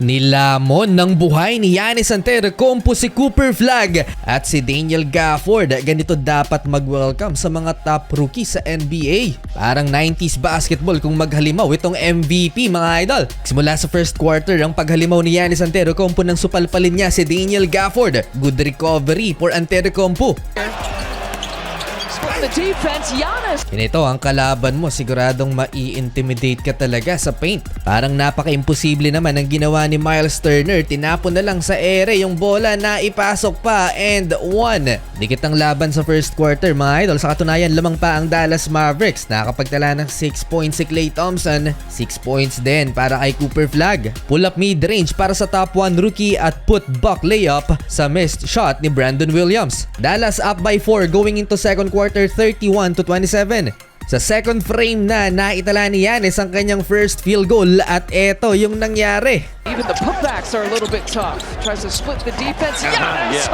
Nilamon ng buhay ni Giannis Antetokounmpo si Cooper Flagg at si Daniel Gafford. Ganito dapat mag-welcome sa mga top rookie sa NBA. Parang 90s basketball kung maghalimaw itong MVP mga idol. Simula sa first quarter ang paghalimaw ni Giannis Antetokounmpo nang supalpalin niya si Daniel Gafford. Good recovery for Antetokounmpo. The defense, Giannis. Ito ang kalaban mo, siguradong mai-intimidate ka talaga sa paint. Parang napaka-imposible naman ang ginawa ni Miles Turner. Tinapon na lang sa ere yung bola na ipasok pa and one. Dikit ang laban sa first quarter mga idol. Sa katunayan lamang pa ang Dallas Mavericks. Nakakapagtala ng 6 points si Klay Thompson. 6 points din para kay Cooper Flagg. Pull up mid-range para sa top 1 rookie at put back layup sa missed shot ni Brandon Williams. Dallas up by 4 going into second quarter 31-27. Sa second frame na naitala ni Giannis ang kanyang first field goal at eto yung nangyari. Even the putbacks are a little bit tough. Tries to split the defense. Giannis.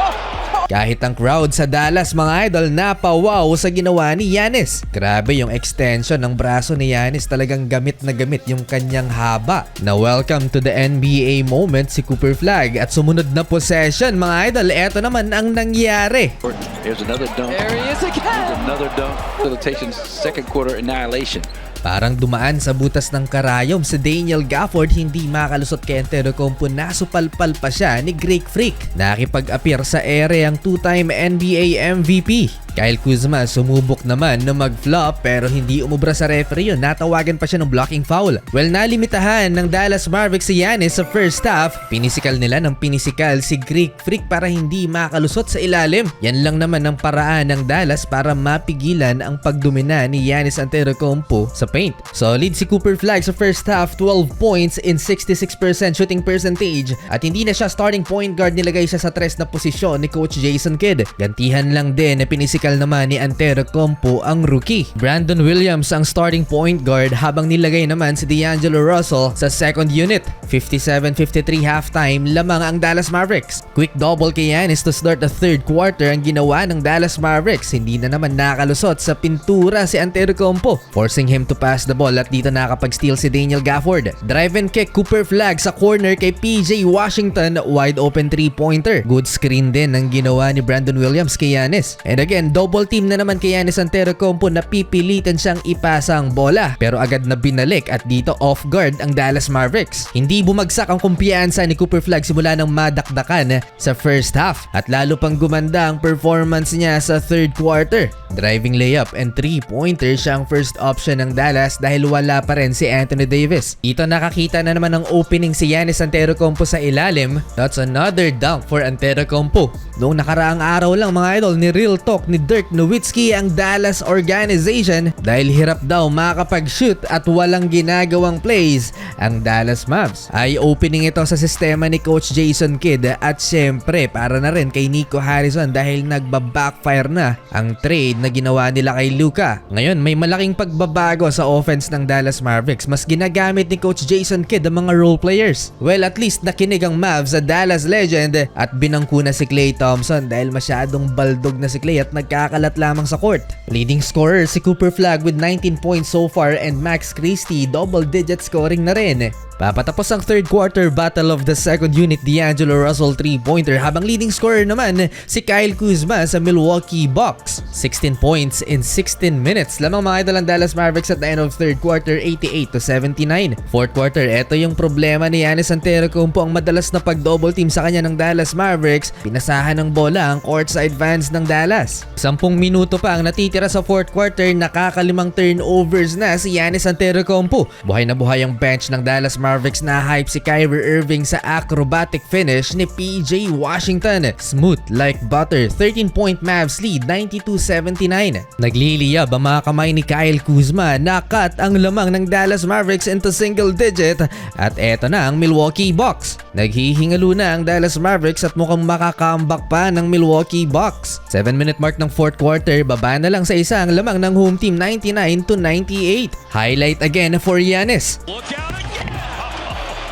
Kahit ang crowd sa Dallas mga idol napawaw sa ginawa ni Giannis. Grabe yung extension ng braso ni Giannis, talagang gamit na gamit yung kanyang haba. Na welcome to the NBA moment si Cooper Flagg at sumunod na possession mga idol. Eto naman ang nangyari. Here's another dunk. There he is again. Another dunk. Facilitation second quarter annihilation. Parang dumaan sa butas ng karayom si Daniel Gafford, hindi makalusot kay Antetokounmpo, nasupalpal pa siya ni Greek Freak. Nakipag-appear sa ere ang two-time NBA MVP. Kyle Kuzma sumubok naman na mag-flop pero hindi umubra sa referee yun. Natawagan pa siya ng blocking foul. Well, nalimitahan ng Dallas Mavericks si Giannis sa first half. Pinisikal nila ng pinisikal si Greek Freak para hindi makalusot sa ilalim. Yan lang naman ang paraan ng Dallas para mapigilan ang pagdomina ni Giannis Antetokounmpo sa paint. Solid si Cooper Flagg sa first half, 12 points in 66% shooting percentage at hindi na siya starting point guard, nilagay siya sa tres na posisyon ni Coach Jason Kidd. Gantihan lang din na pinisikal naman ni Antetokounmpo ang rookie. Brandon Williams ang starting point guard habang nilagay naman si D'Angelo Russell sa second unit. 57-53 halftime lamang ang Dallas Mavericks. Quick double kay Giannis to start the third quarter ang ginawa ng Dallas Mavericks. Hindi na naman nakalusot sa pintura si Antetokounmpo, forcing him to pass the ball at dito nakapag-steal si Daniel Gafford. Drive and kick Cooper Flagg sa corner kay PJ Washington, wide open 3-pointer. Good screen din ang ginawa ni Brandon Williams kay Giannis. And again, double team na naman kay Giannis Antetokounmpo na pipilitan siyang ipasa ang bola pero agad na binalik at dito off guard ang Dallas Mavericks. Hindi bumagsak ang kumpiyansa ni Cooper Flagg simula ng madakdakan sa first half at lalo pang gumanda ang performance niya sa third quarter. Driving layup and 3-pointer siya ang first option ng Dallas dahil wala pa rin si Anthony Davis. Dito nakakita na naman ng opening si Giannis Antetokounmpo sa ilalim. That's another dunk for Antetokounmpo. Noong nakaraang araw lang mga idol, ni Real Talk ni Dirk Nowitzki ang Dallas organization dahil hirap daw makapag-shoot at walang ginagawang plays ang Dallas Mavs. Ay opening ito sa sistema ni Coach Jason Kidd at syempre para na rin kay Nico Harrison dahil nagba-backfire na ang trade na ginawa nila kay Luka. Ngayon may malaking pagbabago sa offense ng Dallas Mavericks. Mas ginagamit ni Coach Jason Kidd ang mga role players. Well, at least nakinig ang Mavs sa Dallas legend at binangko na si Klay Thompson dahil masyadong baldog na si Klay at nagkakalat lamang sa court. Leading scorer si Cooper Flagg with 19 points so far and Max Christie double-digit scoring na rin. Papatapos ang third quarter battle of the second unit, D'Angelo Russell 3-pointer habang leading scorer naman si Kyle Kuzma sa Milwaukee Bucks. 16 points in 16 minutes lamang mga idol ang Dallas Mavericks at the end of third quarter, 88-79. Fourth quarter, eto yung problema ni Giannis Antetokounmpo, ang madalas na pag-double team sa kanya ng Dallas Mavericks. Pinasahan ng bola ang courtside fans ng Dallas. 10 minuto pa ang natitira sa fourth quarter, nakakalimang turnovers na si Giannis Antetokounmpo. Buhay na buhay ang bench ng Dallas Mavericks na hype si Kyrie Irving sa acrobatic finish ni PJ Washington. Smooth like butter, 13-point Mavs lead, 92-79. Nagliliyab ang mga kamay ni Kyle Kuzma, nakat ang lamang ng Dallas Mavericks into single digit at eto na ang Milwaukee Bucks. Naghihingalo na ang Dallas Mavericks at mukhang makaka-comeback pa ng Milwaukee Bucks. 7-minute mark ng fourth quarter, baba na lang sa isa ang lamang ng home team, 99-98. Highlight again for Giannis.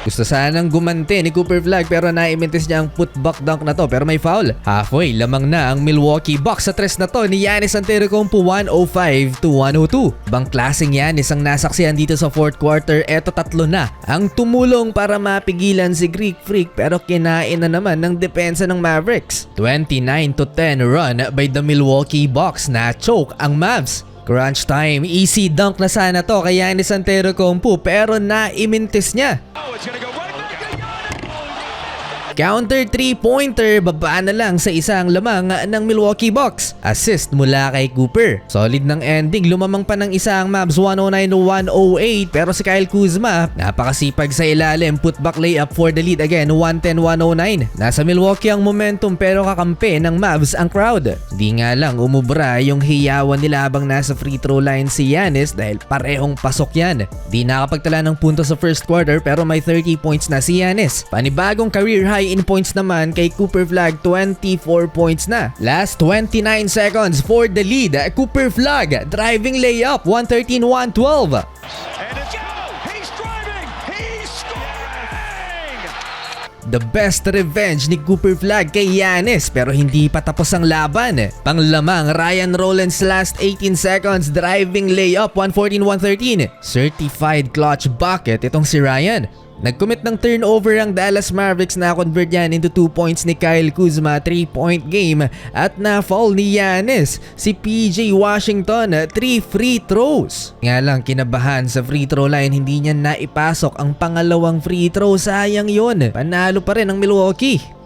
Gusto sanang gumante ni Cooper Flag pero naimintis niya ang putback dunk na to pero may foul. Halfway, lamang na ang Milwaukee Bucks sa tres na to ni Giannis Antetokounmpo 105-102. Bang klaseng Giannis ang nasaksihan dito sa fourth quarter. Eto tatlo na ang tumulong para mapigilan si Greek Freak pero kinain na naman ng depensa ng Mavericks. 29-10 run by the Milwaukee Bucks na choke ang Mavs. Crunch time, easy dunk na sana to kay Giannis Antetokounmpo pero naimintis niya. Counter 3-pointer, baba na lang sa isang lamang ng Milwaukee Bucks. Assist mula kay Cooper. Solid ng ending, lumamang pa ng isang Mavs 109-108 pero si Kyle Kuzma napakasipag sa ilalim, putback layup for the lead again, 110-109. Nasa Milwaukee ang momentum pero kakampi ng Mavs ang crowd. Di nga lang umubra yung hiyawan nila habang nasa free throw line si Giannis dahil parehong pasok yan. Di nakapagtala ng punto sa first quarter pero may 30 points na si Giannis. Panibagong career high in points naman kay Cooper Flag, 24 points na. Last 29 seconds for the lead. Cooper Flag driving layup, 113-112. And it's he's driving, he's scoring! The best revenge ni Cooper Flag kay Giannis pero hindi pa tapos ang laban. Panglamang, Ryan Rollins last 18 seconds driving layup, 114-113. Certified clutch bucket itong si Ryan. Nag-commit ng turnover ang Dallas Mavericks, na convert yan into 2 points ni Kyle Kuzma, 3-point game at na-foul ni Giannis si PJ Washington, 3 free throws. Nga lang kinabahan sa free throw line, hindi niya naipasok ang pangalawang free throw, sayang yun. Panalo pa rin ang Milwaukee.